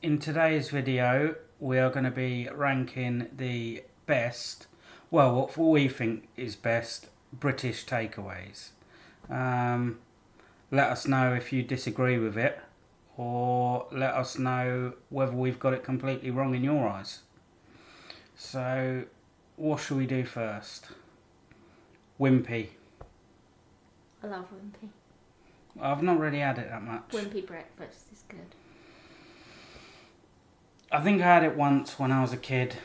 In today's video, we are going to be ranking the best, well, what we think is best British takeaways. Let us know if you disagree with it, or let us know whether we've got it completely wrong in your eyes. So, what should we do first? Wimpy. I love Wimpy. I've not really had it that much. Wimpy breakfast is good. I think I had it once when I was a kid.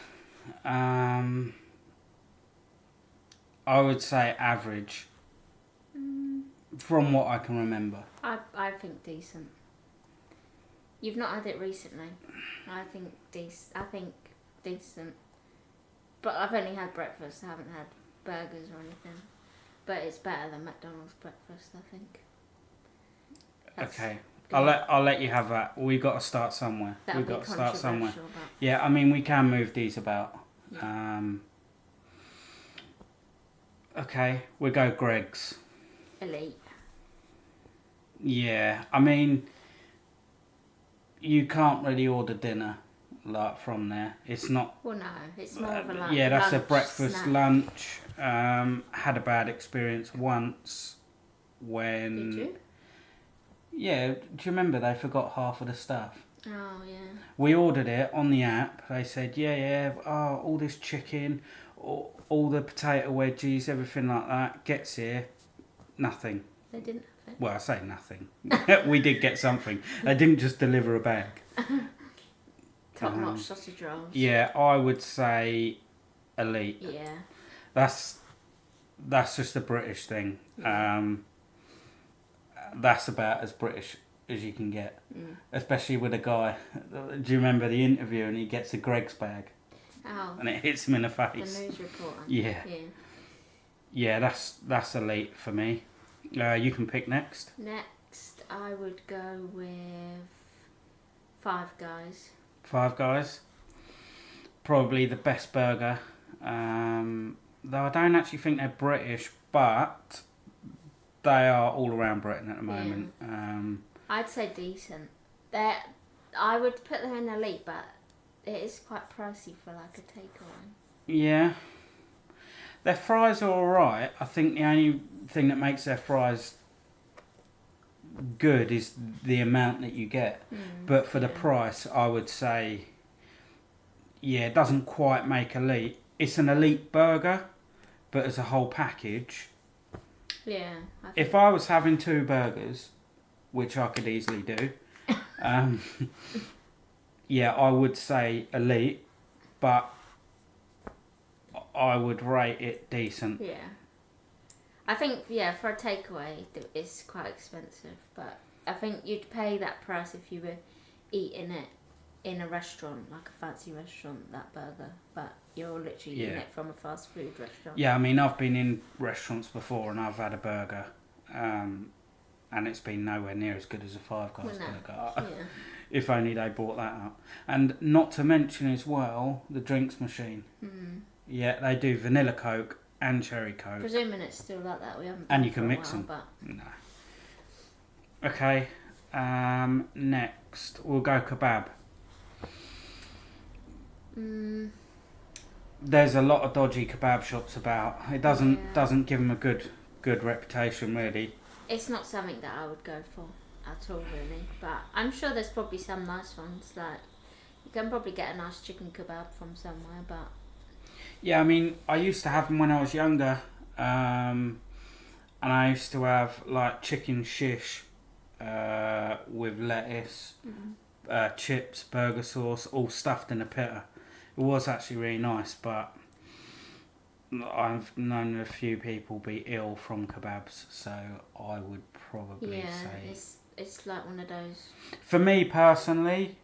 I would say average. From what I can remember. I think decent. You've not had it recently. I think decent. But I've only had breakfast. I haven't had burgers or anything. But it's better than McDonald's breakfast, I think. Okay. I'll let you have that. We've got to start somewhere. We've got to start somewhere. Yeah, I mean we can move these about. Yeah. Okay, we go Greggs. Elite. Yeah, I mean you can't really order dinner like from there. It's not. Well, no, it's more of a lunch. Yeah, that's lunch, a breakfast snack. lunch. Had a bad experience once when. Did you? Yeah, do you remember they forgot half of the stuff? Oh, yeah. We ordered it on the app. They said, all this chicken, all the potato wedges, everything like that. Gets here, nothing. They didn't have it? Well, I say nothing. We did get something. They didn't just deliver a bag. Top-notch sausage rolls. Yeah, I would say elite. Yeah. That's just a British thing. Yeah. That's about as British as you can get, especially with a guy. Do you remember the interview and he gets a Greggs bag? Oh. And it hits him in the face. The news reporter. Yeah. Yeah, that's elite for me. You can pick next. Next, I would go with Five Guys. Five Guys. Probably the best burger. Though I don't actually think they're British, but they are all around Britain at the moment. Yeah. I'd say decent. I would put them in elite, but it is quite pricey for like a takeaway. Yeah. Their fries are alright. I think the only thing that makes their fries good is the amount that you get. But for the price, I would say, it doesn't quite make elite. It's an elite burger, but as a whole package. Yeah. If I was having two burgers, which I could easily do, I would say elite, but I would rate it decent. Yeah. I think, for a takeaway, it's quite expensive, but I think you'd pay that price if you were eating it in a restaurant, like a fancy restaurant, that burger, but you're literally eating it from a fast food restaurant. Yeah, I mean, I've been in restaurants before and I've had a burger, and it's been nowhere near as good as a Five Guys burger. Yeah. If only they brought that up. And not to mention as well, the drinks machine. Yeah, they do vanilla Coke and cherry Coke. Presuming it's still like that, we haven't. And you can mix them. But... No. Okay, next we'll go kebab. There's a lot of dodgy kebab shops about. It doesn't give them a good reputation, really. It's not something that I would go for at all, really. But I'm sure there's probably some nice ones. Like you can probably get a nice chicken kebab from somewhere, but. Yeah, I mean, I used to have them when I was younger, and I used to have like chicken shish with lettuce, chips, burger sauce, all stuffed in a pita. It was actually really nice, but I've known a few people be ill from kebabs, so I would probably say... it's like one of those... For me personally,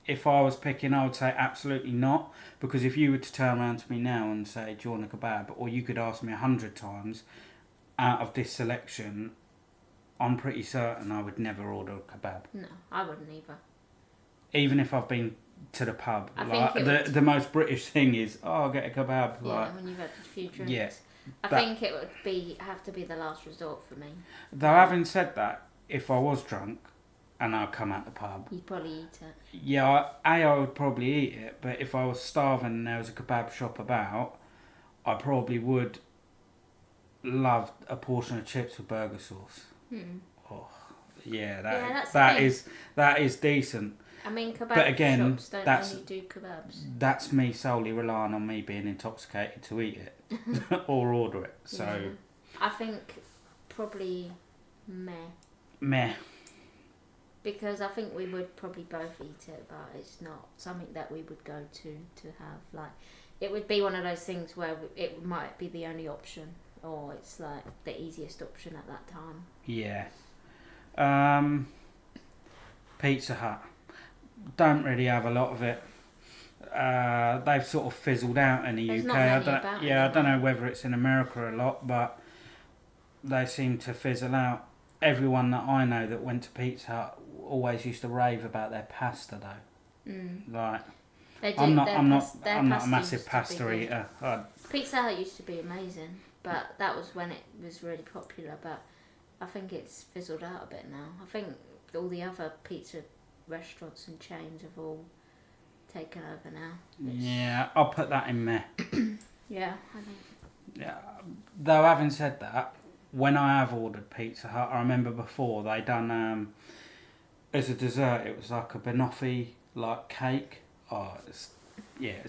if I was picking, I would say absolutely not, because if you were to turn around to me now and say, do you want a kebab? Or you could ask me 100 times, out of this selection, I'm pretty certain I would never order a kebab. No, I wouldn't either. Even if I've been to the pub. The most British thing is, I'll get a kebab. Yeah, when you've had a few drinks. Yeah, I think it would have to be the last resort for me. Though having said that, if I was drunk and I'd come out the pub. You'd probably eat it. Yeah, I would probably eat it, but if I was starving and there was a kebab shop about, I probably would love a portion of chips with burger sauce. Oh, yeah, that is decent. I mean, kebab but again, shops don't only do kebabs. That's me solely relying on me being intoxicated to eat it or order it. So yeah. I think probably meh. Because I think we would probably both eat it, but it's not something that we would go to have. Like, it would be one of those things where it might be the only option, or it's like the easiest option at that time. Yeah. Pizza Hut. Don't really have a lot of it. They've sort of fizzled out in the There's UK. Not many I don't know whether it's in America a lot, but they seem to fizzle out. Everyone that I know that went to Pizza Hut always used to rave about their pasta though. Like, I'm not a massive pasta eater. Pizza Hut used to be amazing, but that was when it was really popular. But I think it's fizzled out a bit now. I think all the other pizza restaurants and chains have all taken over now. Yeah, I'll put that in meh. Yeah, I think. Yeah, though having said that, when I have ordered Pizza Hut, I remember before they done as a dessert. It was like a banoffee like cake. Oh, it's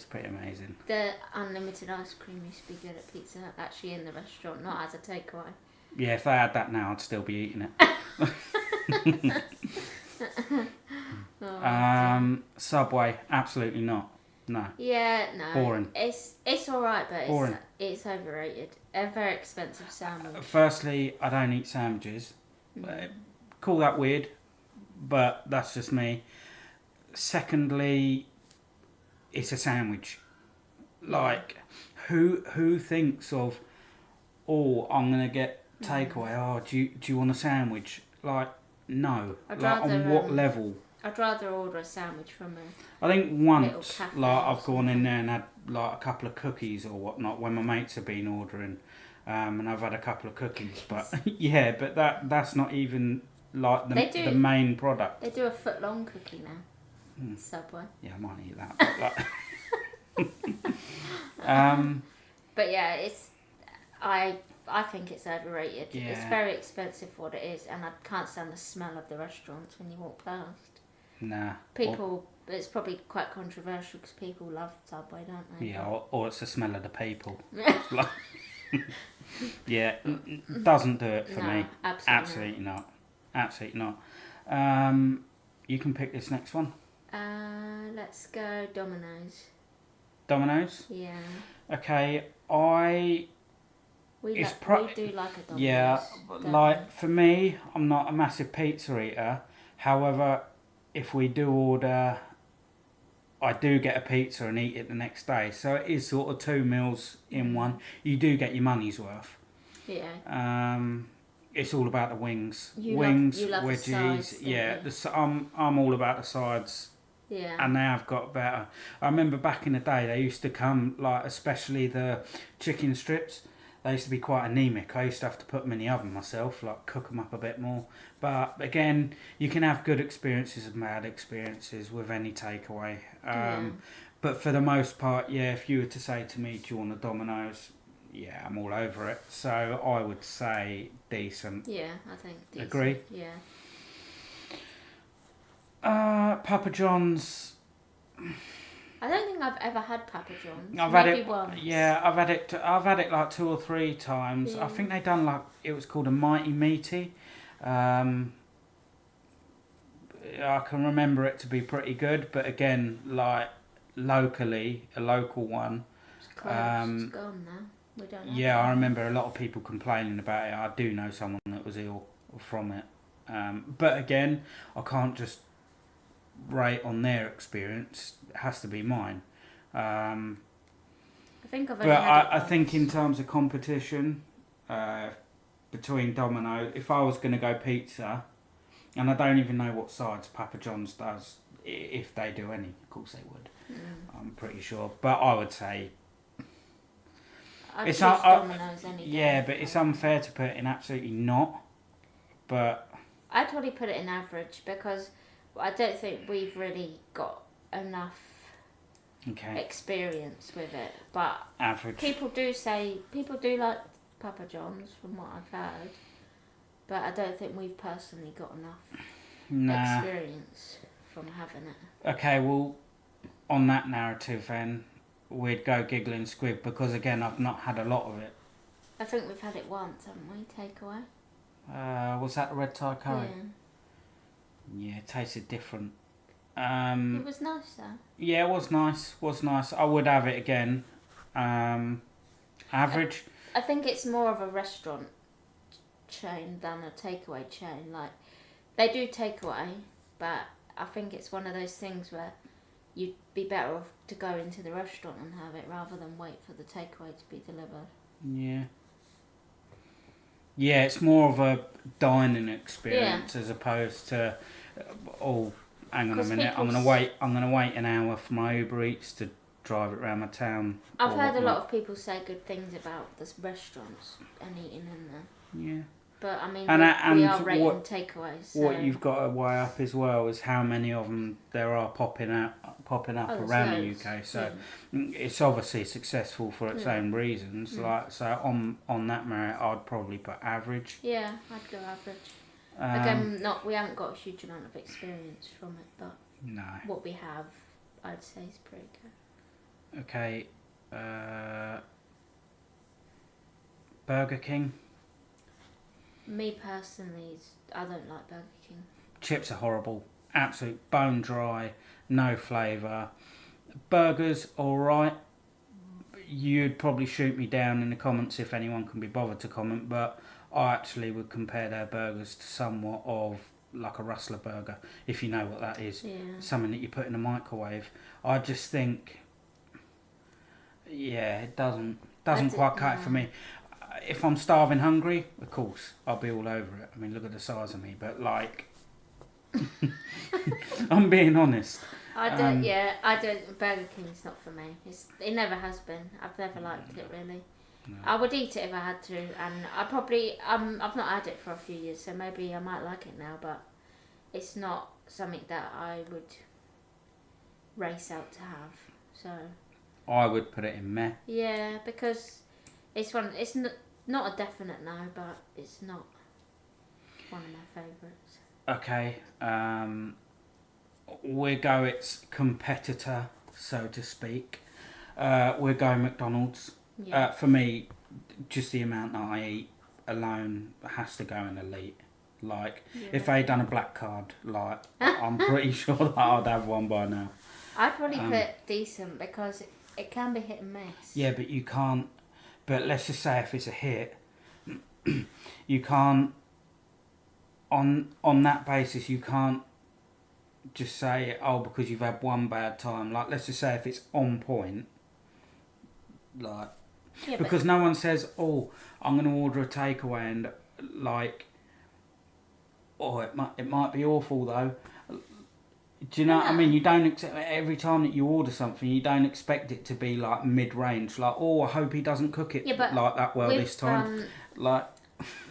pretty amazing. The unlimited ice cream used to be good at Pizza Hut, actually in the restaurant, not as a takeaway. Yeah, if they had that now, I'd still be eating it. Subway, absolutely not. No. Yeah, no. Boring. It's alright, but it's overrated. A very expensive sandwich. Firstly, I don't eat sandwiches. Call that weird, but that's just me. Secondly, it's a sandwich. Like, who thinks of, oh, I'm gonna get takeaway. Oh, do you want a sandwich? Like, no. On what level? I'd rather order a sandwich from I think once, like, I've gone in there and had like a couple of cookies or whatnot when my mates have been ordering, and I've had a couple of cookies. But yeah, but that's not even like the main product. They do a foot-long cookie now. Subway. Yeah, I might eat that. But, like, but yeah, I think it's overrated. Yeah. It's very expensive for what it is, and I can't stand the smell of the restaurants when you walk past. Nah. It's probably quite controversial because people love Subway, don't they? Yeah, or it's the smell of the people. Like, yeah, doesn't do it for me. Absolutely not. Absolutely not. You can pick this next one. Let's go Domino's. Domino's? Yeah. Okay, We do like a Domino's. Yeah, like for me, I'm not a massive pizza eater. However, if we do order, I do get a pizza and eat it the next day. So it is sort of 2 meals in one. You do get your money's worth. Yeah. It's all about the wings. You love wedgies. Sides, yeah, I'm all about the sides. Yeah. And they have got better. I remember back in the day, they used to come, like, especially the chicken strips. They used to be quite anemic. I used to have to put them in the oven myself, like cook them up a bit more. But again, you can have good experiences and bad experiences with any takeaway. But for the most part, yeah, if you were to say to me, do you want a Domino's? Yeah, I'm all over it. So I would say decent. Yeah, I think decent. Agree? Yeah. Papa John's. I don't think I've ever had Papa John's. I've Maybe had it once. Yeah, I've had it like 2 or 3 times. Yeah. I think they done like it was called a Mighty Meaty. I can remember it to be pretty good, but again, like locally, a local one. It's closed. It's gone now. We don't know. Yeah, I remember a lot of people complaining about it. I do know someone that was ill from it. But again, I can't just rate on their experience. It has to be mine. I think I've only had it I think in terms of competition between Domino, if I was going to go pizza, and I don't even know what sides Papa John's does, if they do any, of course they would. I'm pretty sure, but I would say I'd choose Domino's any day. Yeah, but it's unfair to put it in absolutely not. But I'd probably put it in average because I don't think we've really got enough experience with it. But average. People do like Papa John's from what I've heard, but I don't think we've personally got enough experience from having it. Okay, well, on that narrative then, we'd go Giggling Squid because again, I've not had a lot of it. I think we've had it once, haven't we? Takeaway. Was that the red Thai curry? Yeah, it tasted different. It was nice though. Yeah, it was nice. I would have it again. Average. I think it's more of a restaurant chain than a takeaway chain. Like, they do takeaway, but I think it's one of those things where you'd be better off to go into the restaurant and have it rather than wait for the takeaway to be delivered. Yeah. Yeah, it's more of a dining experience as opposed to, hang on a minute, I'm gonna wait an hour for my Uber Eats to drive it around my town. I've heard a lot of people say good things about the restaurants and eating in there. Yeah. But I mean, and we are rating takeaways. So. What you've got to weigh up as well is how many of them there are popping up around the UK. So it's obviously successful for its own reasons. Like, so on that merit, I'd probably put average. Yeah, I'd go average. Again, we haven't got a huge amount of experience from it, but what we have, I'd say, is pretty good. Okay, Burger King. Me personally, I don't like Burger King. Chips are horrible. Absolute bone dry, no flavour. Burgers, alright. You'd probably shoot me down in the comments if anyone can be bothered to comment, but I actually would compare their burgers to somewhat of like a Rustler burger, if you know what that is. Yeah. Something that you put in a microwave. I just think, it doesn't quite cut it for me. If I'm starving hungry, of course, I'll be all over it. I mean, look at the size of me, but like, I'm being honest. I don't. Burger King's not for me. It never has been. I've never liked it really. No. I would eat it if I had to, and I've not had it for a few years, so maybe I might like it now, but it's not something that I would race out to have. So I would put it in meh. Yeah, because it's not a definite no, but it's not one of my favourites. Okay, we'll go its competitor, so to speak. We'll go McDonald's. Yeah. For me, just the amount that I eat alone has to go in elite. Like, if they'd done a black card, like, I'm pretty sure that I'd have one by now. I'd probably put decent because it can be hit and miss. Yeah, but you can't. But let's just say if it's a hit, you can't. On that basis, you can't just say, because you've had one bad time. Like, let's just say if it's on point, like, because no one says, I'm going to order a takeaway and like, it might be awful though. Do you know what I mean? You don't accept every time that you order something. You don't expect it to be like mid-range. Like, I hope he doesn't cook it like that well this time. Like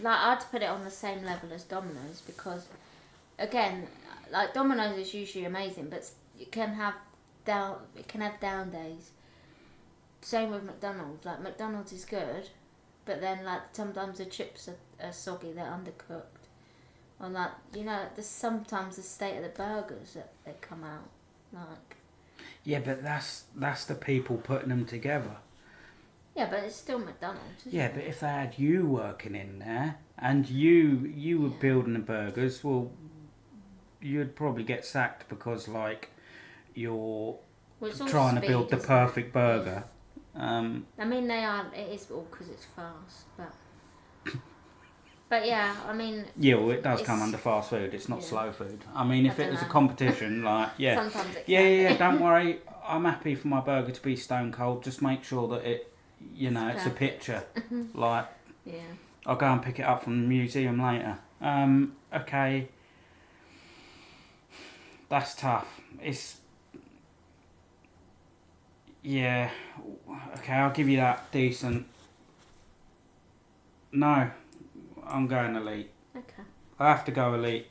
I'd put it on the same level as Domino's because, again, like Domino's is usually amazing, but it can have down days. Same with McDonald's. Like, McDonald's is good, but then like sometimes the chips are soggy, they're undercooked. Or like, there's sometimes the state of the burgers that they come out like. Yeah, but that's the people putting them together. Yeah, but it's still McDonald's. Yeah, but if they had you working in there and you were building the burgers, well, you'd probably get sacked because like you're trying to build the perfect burger. Yeah. I mean, it is all because it's fast, but yeah, I mean. Yeah, well, it does come under fast food. It's not slow food. I mean, if it was a competition, like, yeah. Sometimes it can. Yeah, don't worry. I'm happy for my burger to be stone cold. Just make sure that it's a picture. Like, yeah. I'll go and pick it up from the museum later. Okay. That's tough. Yeah. Okay, I'll give you that. Decent. No. I'm going elite. Okay. I have to go elite.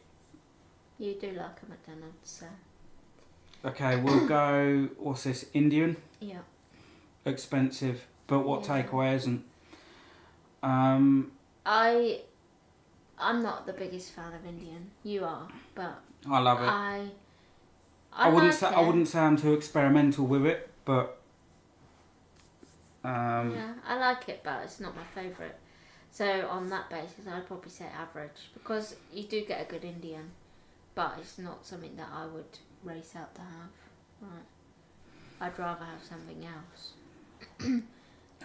You do like a McDonald's, so. Okay, we'll go. What's this? Indian. Yeah. Expensive, but what takeaway isn't? I'm not the biggest fan of Indian. You are, but I love it. I wouldn't say I wouldn't say I'm too experimental with it, but yeah, I like it, but it's not my favourite. So on that basis, I'd probably say average, because you do get a good Indian, but it's not something that I would race out to have. Right. I'd rather have something else.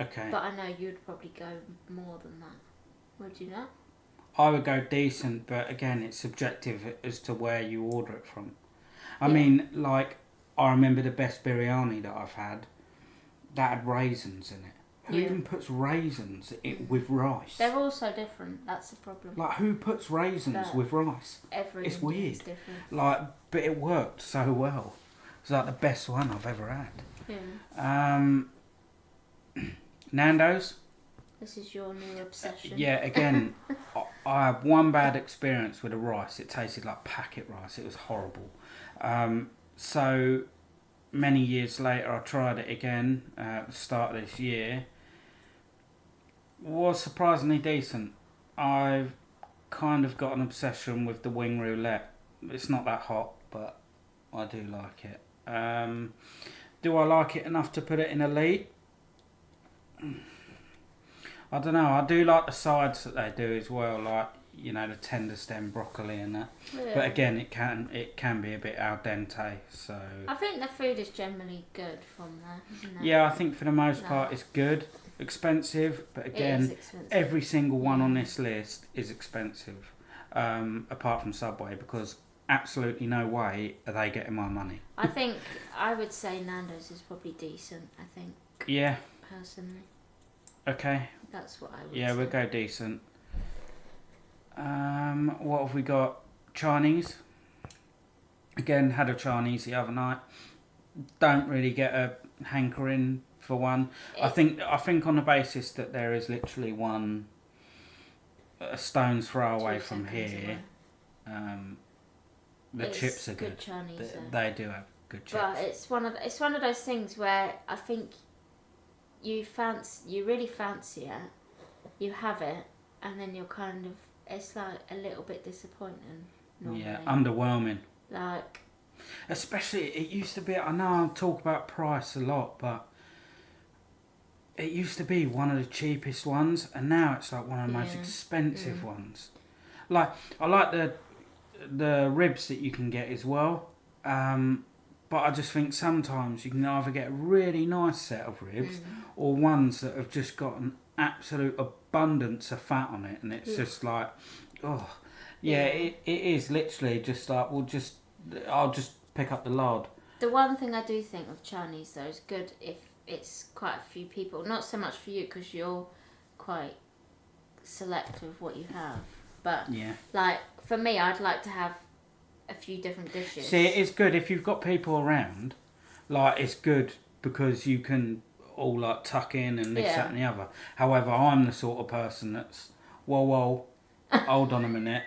Okay. But I know you'd probably go more than that. Would you not? I would go decent, but again, it's subjective as to where you order it from. I mean, like, I remember the best biryani that I've had, that had raisins in it. Who even puts raisins with rice? They're all so different, that's the problem. Like, who puts raisins with rice? It's weird. Different. Like, but it worked so well. It's like the best one I've ever had. Yeah. Nando's. This is your new obsession. Yeah, again, I had one bad experience with the rice. It tasted like packet rice. It was horrible. So many years later, I tried it again at the start of this year. Was surprisingly decent. I've kind of got an obsession with the wing roulette. It's not that hot, but I do like it. Do I like it enough to put it in elite? I don't know. I do like the sides that they do as well, like, you know, the tender stem broccoli and that. Yeah. But again, it can be a bit al dente. So I think the food is generally good from there, isn't it? Yeah, I think for the most part it's good. Expensive, but again, every single one on this list is expensive, apart from Subway, because absolutely no way are they getting my money. I would say Nando's is probably decent. I think. Yeah. Personally. Okay. That's what I would say. Yeah, we'll go decent. What have we got? Chinese. Again, had a Chinese the other night. Don't really get a hankering for one. I think on the basis that there is literally one a stone's throw away from here. The chips are good. Chinese, they do have good chips. But it's one of those things where I think you really fancy it, you have it, and then you're kind of, it's like a little bit disappointing normally. Yeah, underwhelming. Like, especially, it used to be, I know I talk about price a lot, but it used to be one of the cheapest ones, and now it's like one of the most expensive ones. Like, I like the ribs that you can get as well, but I just think sometimes you can either get a really nice set of ribs or ones that have just got an absolute abundance of fat on it, and it's just like, it is literally just like, I'll just pick up the lard. The one thing I do think of Chinese though is good if it's quite a few people, not so much for you because you're quite select with what you have, but like for me, I'd like to have a few different dishes. See, it is good if you've got people around. Like, it's good because you can all like tuck in and this, that, and the other. However, I'm the sort of person that's whoa, hold on a minute.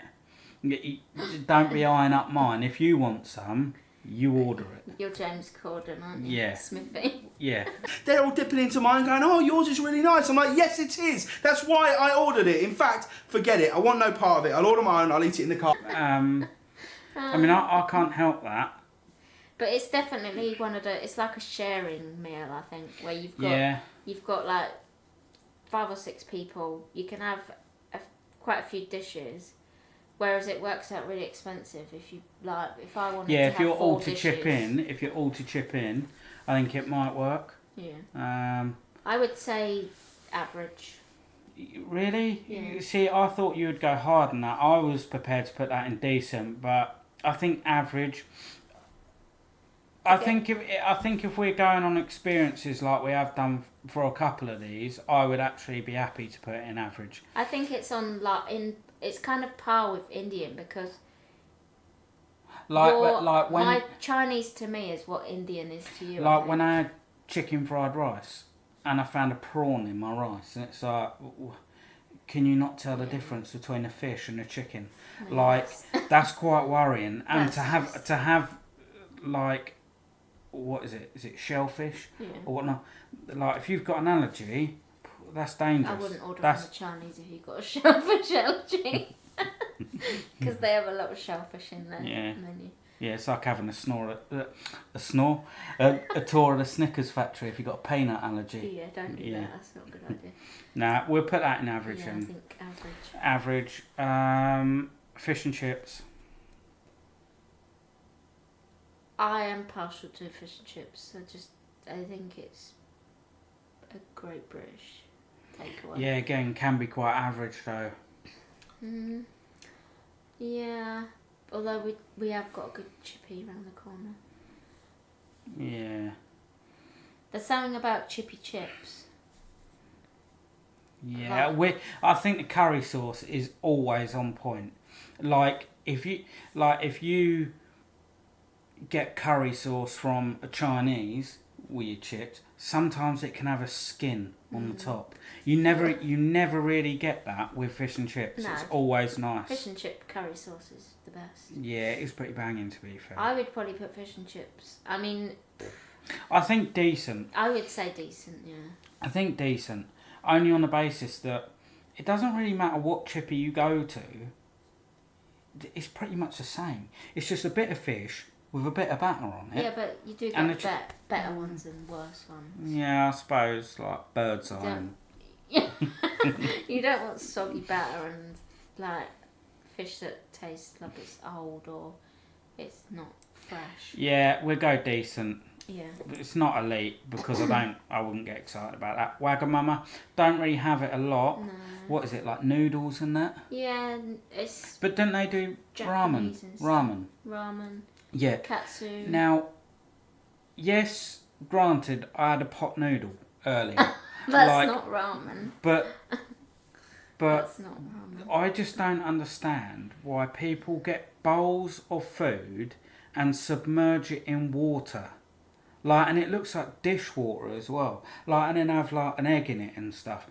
Don't be eyeing up mine. If you want some, you order it. You're James Corden, aren't you? Yeah. Smithy. Yeah. They're all dipping into mine going, oh, yours is really nice. I'm like, yes, it is. That's why I ordered it. In fact, forget it. I want no part of it. I'll order my own. I'll eat it in the car. I mean, I can't help that. But it's definitely it's like a sharing meal, I think, where you've got like 5 or 6 people. You can have quite a few dishes. Whereas it works out really expensive if you like. If I wanted to have 4 dishes. Yeah, if you're all to chip in, I think it might work. Yeah. I would say average. Really? Yeah. See, I thought you would go hard on that. I was prepared to put that in decent, but I think average. I think if we're going on experiences like we have done for a couple of these, I would actually be happy to put it in average. I think it's it's kind of par with Indian because my Chinese to me is what Indian is to you. Like when I had chicken fried rice and I found a prawn in my rice, and it's like, can you not tell the Yeah. difference between a fish and a chicken? No, Like, that's- that's quite worrying. And That's to have like, what is it? Is it shellfish yeah. or whatnot? Like, if you've got an allergy, that's dangerous. I wouldn't order That's from the Chinese if you've got a shellfish allergy. Because they have a lot of shellfish in their Yeah. menu. yeah, it's like having a tour of the Snickers factory if you've got a peanut allergy. Yeah, don't do Yeah. that. That's not a good idea. Nah, we'll put that in average. Yeah, I And think average. average. Fish and chips. I am partial to fish and chips. I think it's a great British takeaway. Yeah, again, can be quite average though. Mm, yeah. Although we have got a good chippy around the corner. Yeah. There's something about chippy chips. Yeah, I think the curry sauce is always on point. Like if you get curry sauce from a Chinese with your chips, sometimes it can have a skin on the top. You never really get that with fish and chips. No. It's always nice. Fish and chip curry sauce is the best. Yeah, it's pretty banging to be fair. I would probably put fish and chips. I mean, I think decent. I would say decent, yeah. I think decent. Only on the basis that it doesn't really matter what chippy you go to. It's pretty much the same. It's just a bit of fish with a bit of batter on it. Yeah, but you do And get better ones and worse ones. Yeah, I suppose, like bird's eye. and- You don't want soggy batter and like fish that tastes like it's old or it's not fresh. Yeah, we'll go decent. Yeah. It's not elite because I wouldn't get excited about that. Wagamama, don't really have it a lot. No. What is it, like noodles and that? Yeah, it's But don't they do ramen? Japanese and stuff. Ramen. Ramen, Yeah. katsu. Now, yes, granted, I had a pot noodle earlier. That's like- not ramen. But That's not ramen. I just don't understand why people get bowls of food and submerge it in water. Like, and it looks like dishwater as well. Like, and then have like an egg in it and stuff.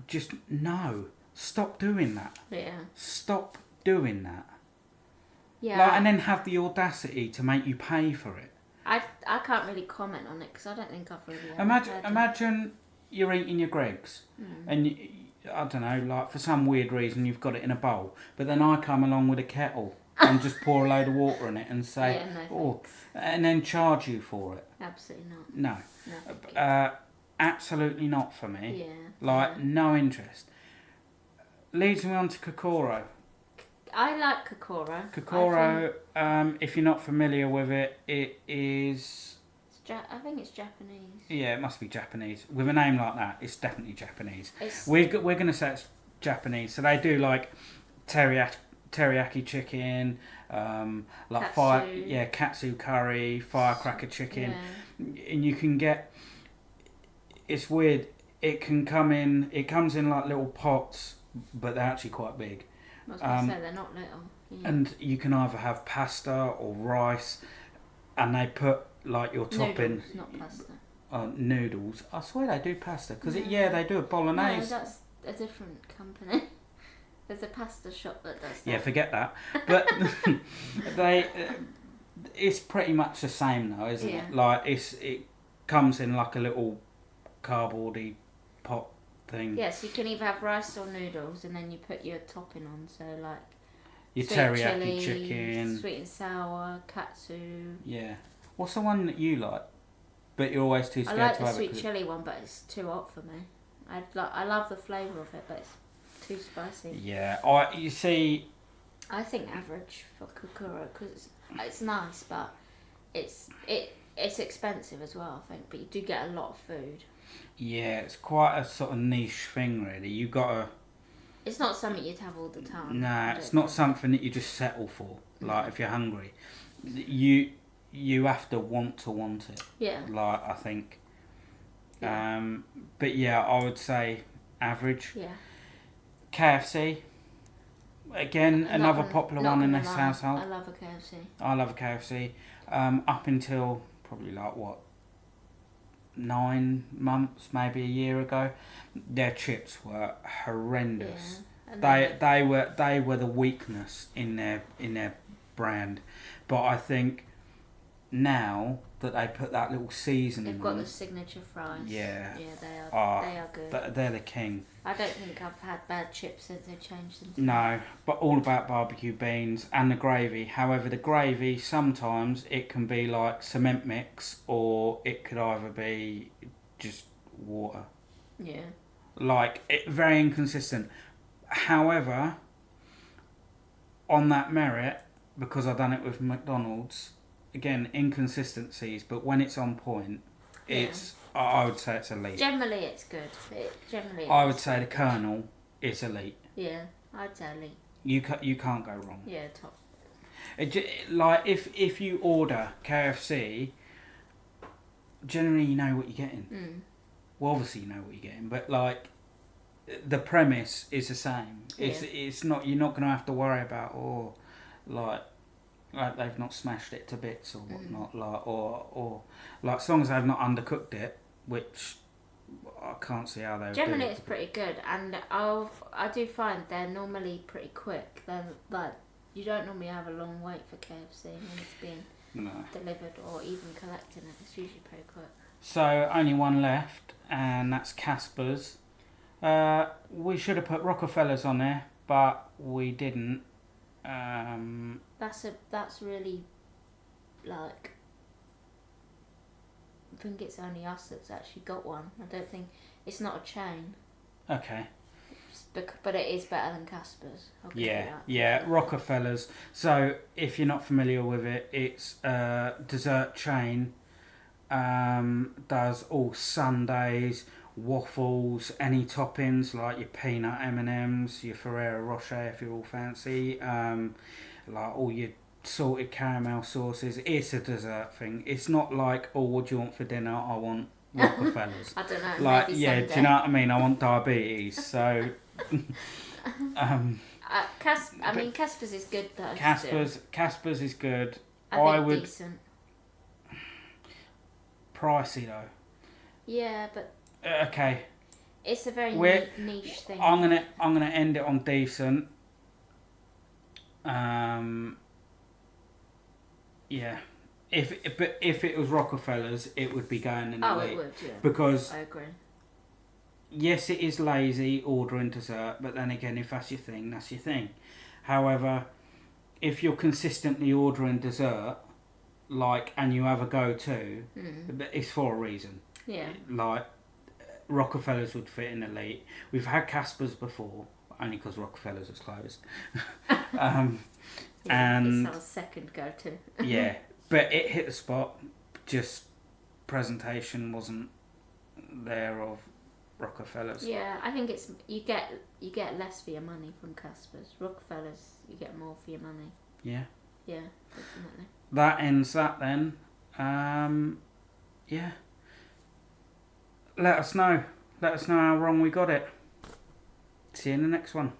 Just no. Stop doing that. Yeah. Stop doing that. Yeah. Like, and then have the audacity to make you pay for it. I can't really comment on it because I don't think I've really. Imagine you're eating your Greggs and I don't know, like for some weird reason you've got it in a bowl, but then I come along with a kettle and just pour a load of water in it and say, Yeah, no oh, thanks. and then charge you for it. Absolutely not. No, No, thank you. absolutely not for me. Yeah. Like yeah. no interest. Leads me on to Kokoro. I like Kokoro. Kokoro, if you're not familiar with it, it is. I think it's Japanese. Yeah, it must be Japanese. With a name like that, it's definitely Japanese. It's We're going to say it's Japanese. So they do like teriyaki chicken, like Katsu. katsu curry, firecracker chicken, yeah. and you can get. It's weird. It comes in like little pots, but they're actually quite big. I was going to say they're not little. Yeah. And you can either have pasta or rice, and they put like your topping. Noodles, not pasta. Noodles. I swear they do pasta because No. they do a bolognese. No, that's a different company. There's a pasta shop that does that. Yeah, forget that. But it's pretty much the same though, isn't Yeah. it? Like it comes in like a little cardboardy pot thing. Yes, you can either have rice or noodles, and then you put your topping on. So like Your sweet teriyaki chili, chicken. sweet and sour, katsu. Yeah. What's the one that you like? But you're always too I scared like to the have sweet it. chili one, but it's too hot for me. I love the flavour of it, but it's too spicy. Yeah. You see. I think average for Kokoro because it's nice, but it's expensive as well. I think, but you do get a lot of food. Yeah, it's quite a sort of niche thing, really. You gotta. It's not something you'd have all the time. Nah, I it's don't not think. something that you just settle for. Like if you're hungry, you have to want it. Yeah. Like I think. Yeah. But yeah, I would say average. Yeah. KFC. Again, another popular not one in gonna this lie, household. I love a KFC. I love a KFC. Up until probably like what 9 months, maybe a year ago, their chips were horrendous. Yeah. They were the weakness in their brand, but I think now that they put that little seasoning They've got on, the signature fries. yeah, They are good. they're the king. I don't think I've had bad chips since they changed them. No, but all about barbecue beans and the gravy. However, the gravy sometimes it can be like cement mix, or it could either be just water. Yeah. Like very inconsistent. However, on that merit, because I've done it with McDonald's, again inconsistencies, but when it's on point, it's I would say it's elite. Generally, it's good. I would say the Colonel is elite. Yeah, I'd say elite. You can't go wrong. Yeah, top. Like if you order KFC, generally you know what you're getting. Mm. Well, obviously you know what you're getting, but like the premise is the same. Yeah. It's not, you're not going to have to worry about like they've not smashed it to bits or whatnot, like or like as long as they've not undercooked it, which I can't see how they would Generally, do. it's pretty good, and I do find they're normally pretty quick. They're like, you don't normally have a long wait for KFC when it's being delivered or even collecting it. It's usually pretty quick. So only one left, and that's Casper's. We should have put Rockefeller's on there, but we didn't. That's really like, I think it's only us that's actually got one. I don't think it's not a chain. Okay. But it is better than Casper's. Yeah, Rockefeller's. So if you're not familiar with it, it's a dessert chain. Does all sundaes, waffles, any toppings like your peanut M&Ms, your Ferrero Rocher if you're all fancy, like all your salted caramel sauces. It's a dessert thing. It's not like, oh, what do you want for dinner? I want Rockefellers. I don't know. Like, maybe yeah, someday. do you know what I mean? I want diabetes. So, Casper's is good though. Casper's is good. I think decent. Pricey though. Yeah, but okay. It's a very niche thing. I'm gonna end it on decent. Yeah. If it was Rockefeller's, it would be going in the it would, yeah. Because I agree. yes, it is lazy ordering dessert, but then again, if that's your thing, that's your thing. However, if you're consistently ordering dessert, and you have a go-to, it's for a reason. Yeah. Like, Rockefeller's would fit in elite. We've had Casper's before, only because Rockefeller's was closed. And it's our second go-to. yeah, but it hit the spot. Just presentation wasn't there of Rockefeller's. Yeah, I think it's you get less for your money from Casper's. Rockefeller's, you get more for your money. Yeah. Yeah, definitely. That ends that then. Yeah. Let us know how wrong we got it. See you in the next one.